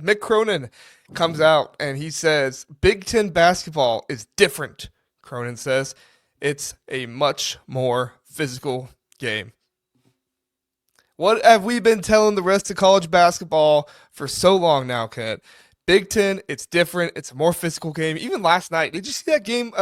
Mick Cronin comes out and he says Big Ten basketball is different. Cronin says it's a much more physical game. What have we been telling the rest of college basketball for so long now, Kent? Big Ten, it's different. It's a more physical game. Even last night, did you see that game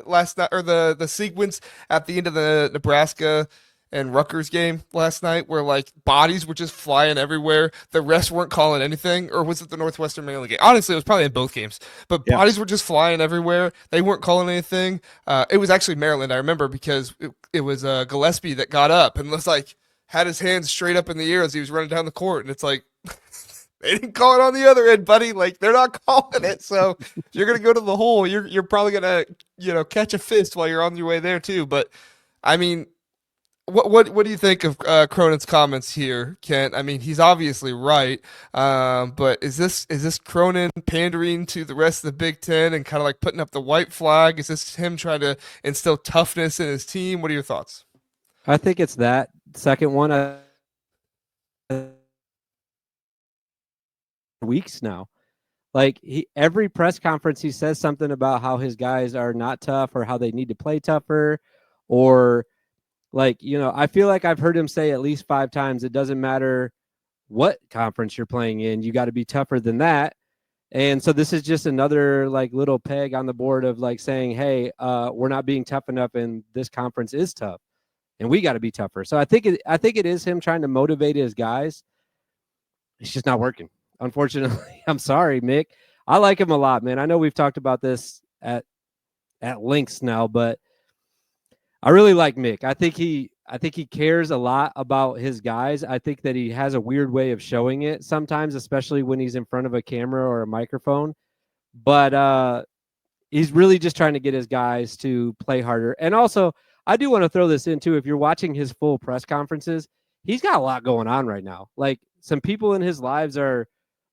last night or the sequence at the end of the Nebraska and Rutgers game last night where like bodies were just flying everywhere. The refs weren't calling anything, or was it the Northwestern Maryland game? Honestly, it was probably in both games. But Yeah. bodies were just flying everywhere. They weren't calling anything. It was actually Maryland, I remember, because it was Gillespie that got up and was like had his hands straight up in the air as he was running down the court, and it's like they didn't call it on the other end, buddy. Like they're not calling it. So you're gonna go to the hole. You're probably gonna catch a fist while you're on your way there too. But I mean, what do you think of Cronin's comments here, Kent? I mean, he's obviously right. But is this Cronin pandering to the rest of the Big Ten and kind of like putting up the white flag? Is this him trying to instill toughness in his team? What are your thoughts? I think it's that second one. Weeks now. Like every press conference, he says something about how his guys are not tough or how they need to play tougher, or like I feel like I've heard him say at least 5 times, it doesn't matter what conference you're playing in, you got to be tougher than that. And so this is just another like little peg on the board of like saying, hey, we're not being tough enough, and this conference is tough, and we got to be tougher. So I think it is him trying to motivate his guys. It's just not working, unfortunately. I'm sorry, Mick. I like him a lot, man. I know we've talked about this at lengths now, but I really like Mick. I think he cares a lot about his guys. I think that he has a weird way of showing it sometimes, especially when he's in front of a camera or a microphone. But he's really just trying to get his guys to play harder. And also, I do want to throw this in too. If you're watching his full press conferences, he's got a lot going on right now. Like some people in his lives are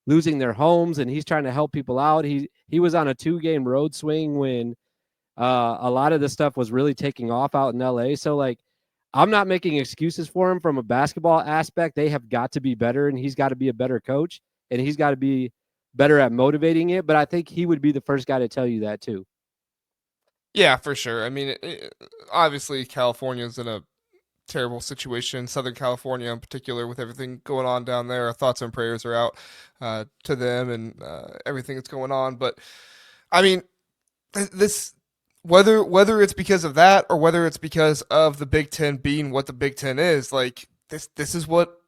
losing their homes, and he's trying to help people out. He was on a 2-game road swing when a lot of the stuff was really taking off out in LA. So like, I'm not making excuses for him from a basketball aspect. They have got to be better, and he's got to be a better coach, and he's got to be better at motivating it. But I think he would be the first guy to tell you that too. Yeah, for sure. I mean, obviously California's in a terrible situation. Southern California, in particular, with everything going on down there. Our thoughts and prayers are out to them and everything that's going on. But I mean, this whether it's because of that or whether it's because of the Big Ten being what the Big Ten is, like this is what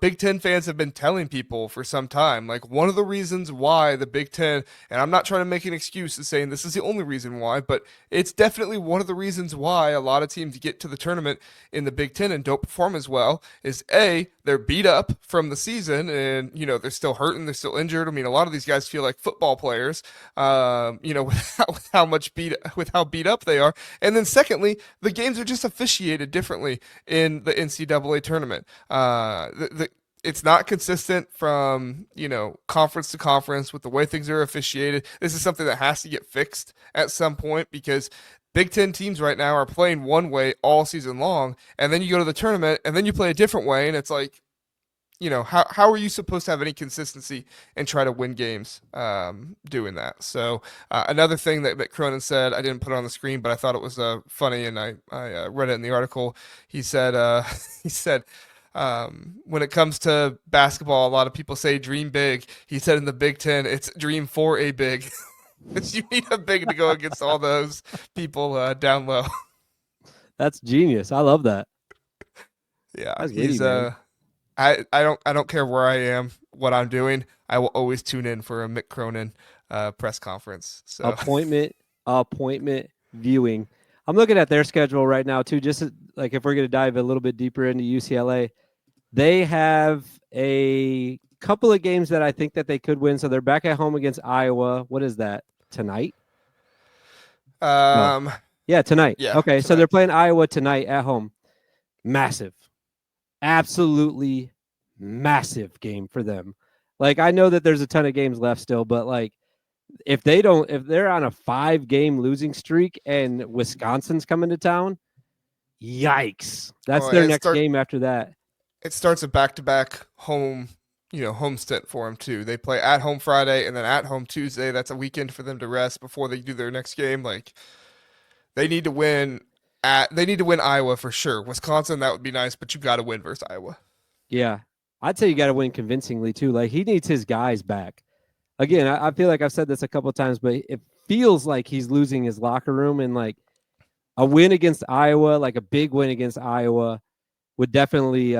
Big Ten fans have been telling people for some time. Like one of the reasons why the Big Ten, and I'm not trying to make an excuse and saying this is the only reason why, but it's definitely one of the reasons why a lot of teams get to the tournament in the Big Ten and don't perform as well is A, they're beat up from the season and, they're still hurting, they're still injured. I mean, a lot of these guys feel like football players, with how beat up they are. And then secondly, the games are just officiated differently in the NCAA tournament. It's not consistent from conference to conference with the way things are officiated. This is something that has to get fixed at some point because Big Ten teams right now are playing one way all season long, and then you go to the tournament and then you play a different way, and it's like how are you supposed to have any consistency and try to win games doing that? So another thing that Cronin said, I didn't put it on the screen, but I thought it was funny, and I read it in the article. He said he said when it comes to basketball, a lot of people say dream big. He said in the Big Ten, it's dream for a big. You need a big to go against all those people down low. That's genius. I love that. Yeah, That's witty, he's man. I don't care where I am, what I'm doing. I will always tune in for a Mick Cronin press conference. So Appointment viewing. I'm looking at their schedule right now too. Just like if we're going to dive a little bit deeper into UCLA, they have a couple of games that I think that they could win. So they're back at home against Iowa. What is that? Tonight? No. um Yeah, tonight. yeah, Okay, so tonight. they're playing Iowa tonight at home. Massive. Absolutely massive game for them. Like I know that there's a ton of games left still, but like if they're on a 5-game losing streak and Wisconsin's coming to town, yikes. That's Oh, their next game after that. it starts a back-to-back home home stint for them too. They play at home Friday and then at home Tuesday. That's a weekend for them to rest before they do their next game. Like they need to win they need to win Iowa for sure. Wisconsin, that would be nice, but you got to win versus Iowa. Yeah. I'd say you got to win convincingly too. Like he needs his guys back. Again, I feel like I've said this a couple of times, but it feels like he's losing his locker room, and like a win against Iowa, like a big win against Iowa, would definitely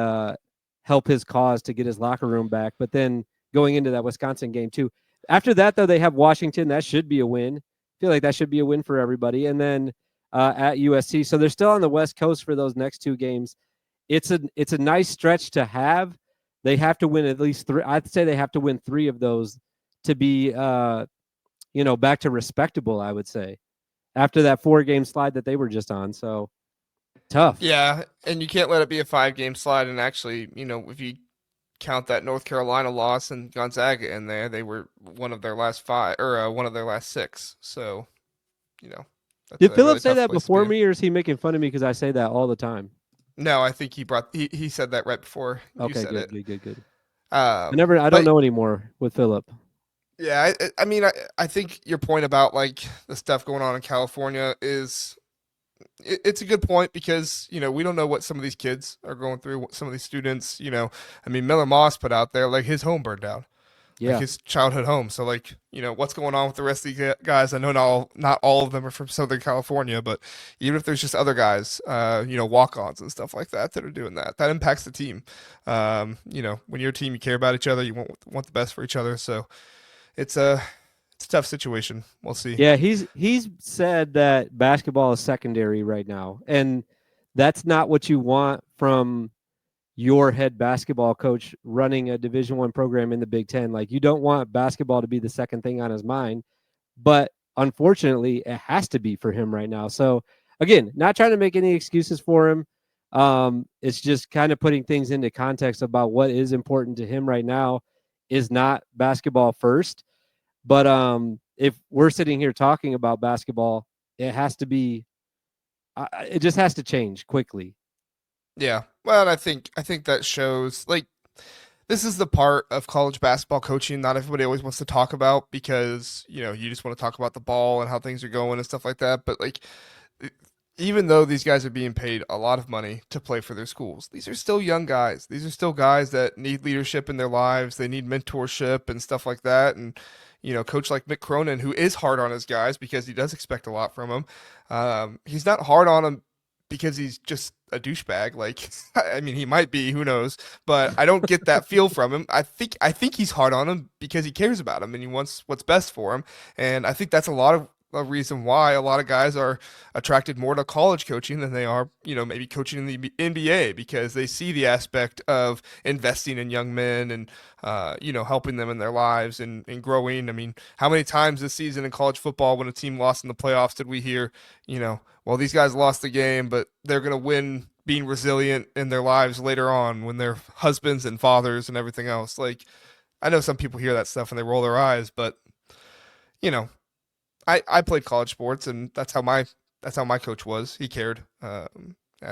help his cause to get his locker room back. But then going into that Wisconsin game too. After that, though, they have Washington. That should be a win. I feel like that should be a win for everybody. And then at USC, so they're still on the West Coast for those next two games. It's a nice stretch to have. They have to win at least three. I'd say they have to win three of those to be back to respectable. I would say after that 4-game slide that they were just on. So tough. Yeah, and you can't let it be a 5-game slide. And actually, if you count that North Carolina loss and Gonzaga in there, they were one of their last 5 or one of their last 6. So, that's Did a Philip really say tough that place to be before in. me, or is he making fun of me because I say that all the time? No, I think he said that right before you Okay, said good, it. good, good, good. I don't But know anymore with Philip. yeah, I mean, I think your point about like the stuff going on in California is it's a good point because we don't know what some of these kids are going through, what some of these students. I mean, Miller Moss put out there like his home burned down, like Yeah. his childhood home. So like what's going on with the rest of these guys? I know not all of them are from Southern California, but even if there's just other guys, walk-ons and stuff like that are doing that, that impacts the team. When you're a team, you care about each other, you want the best for each other. So it's a tough situation. We'll see. Yeah, he's said that basketball is secondary right now, and that's not what you want from your head basketball coach running a Division One program in the Big Ten. Like you don't want basketball to be the second thing on his mind, but unfortunately, it has to be for him right now. So again, not trying to make any excuses for him. It's just kind of putting things into context about what is important to him right now is not basketball first. But if we're sitting here talking about basketball, it has to be. It just has to change quickly. Yeah. Well, and I think that shows like this is the part of college basketball coaching not everybody always wants to talk about because, you just want to talk about the ball and how things are going and stuff like that. But like even though these guys are being paid a lot of money to play for their schools, these are still young guys. These are still guys that need leadership in their lives. They need mentorship and stuff like that. And, coach like Mick Cronin, who is hard on his guys because he does expect a lot from them, he's not hard on them because he's just a douchebag. Like, I mean, he might be, who knows? But I don't get that feel from him. I think he's hard on him because he cares about him and he wants what's best for him. And I think that's a lot of a reason why a lot of guys are attracted more to college coaching than they are, maybe coaching in the NBA because they see the aspect of investing in young men and, helping them in their lives and growing. I mean, how many times this season in college football when a team lost in the playoffs did we hear, well, these guys lost the game, but they're going to win being resilient in their lives later on when they're husbands and fathers and everything else. Like, I know some people hear that stuff and they roll their eyes, but, you know, I played college sports, and that's how my coach was. He cared. I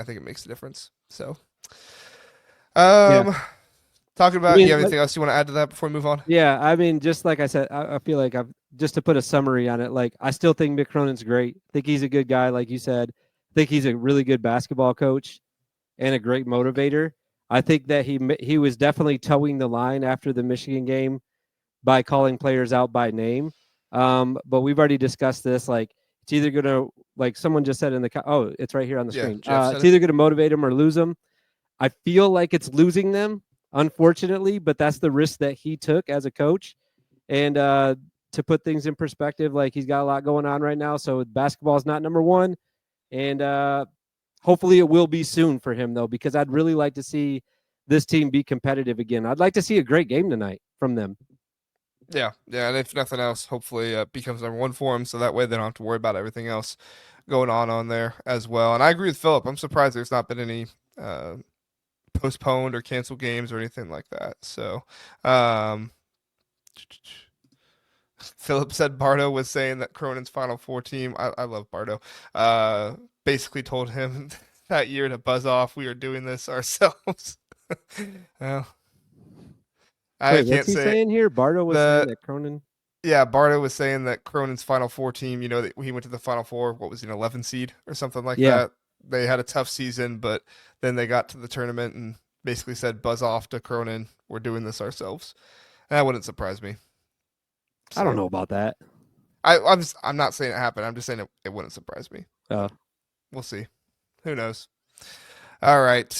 think it makes a difference. So, Yeah, um, talking I about, you mean, have anything else you want to add to that before we move on? yeah, I mean, just like I said, I feel like I've just to put a summary on it. Like, I still think Mick Cronin's great. I think he's a good guy, like you said. I think he's a really good basketball coach and a great motivator. I think that he was definitely towing the line after the Michigan game by calling players out by name. But we've already discussed this. Like, it's either gonna, like someone just said in the it's right here on the Yeah, screen. Jeff said It's it. either gonna motivate them or lose them. I feel like it's losing them, unfortunately, but that's the risk that he took as a coach. And to put things in perspective, like he's got a lot going on right now. So basketball is not number one. And hopefully it will be soon for him, though, because I'd really like to see this team be competitive again. I'd like to see a great game tonight from them. Yeah, yeah, and if nothing else, hopefully becomes number one for him, so that way they don't have to worry about everything else going on there as well. And I agree with Philip. I'm surprised there's not been any uh, postponed or canceled games or anything like that. So, um, Philip said Bardo was saying that Cronin's Final Four team. I love Bardo. Basically told him that year to buzz off. We are doing this ourselves. Well, I Wait, what's can't he say saying here? Bardo was saying the that Cronin. yeah. Bardo was saying that Cronin's Final Four team. That he went to the Final Four. What was he, an 11 seed or something like Yeah, that? They had a tough season, but then they got to the tournament and basically said, "Buzz off to Cronin. We're doing this ourselves." That wouldn't surprise me. I don't So know about that. I'm not saying it happened. I'm just saying it wouldn't surprise me. Oh. We'll see. Who knows? All right.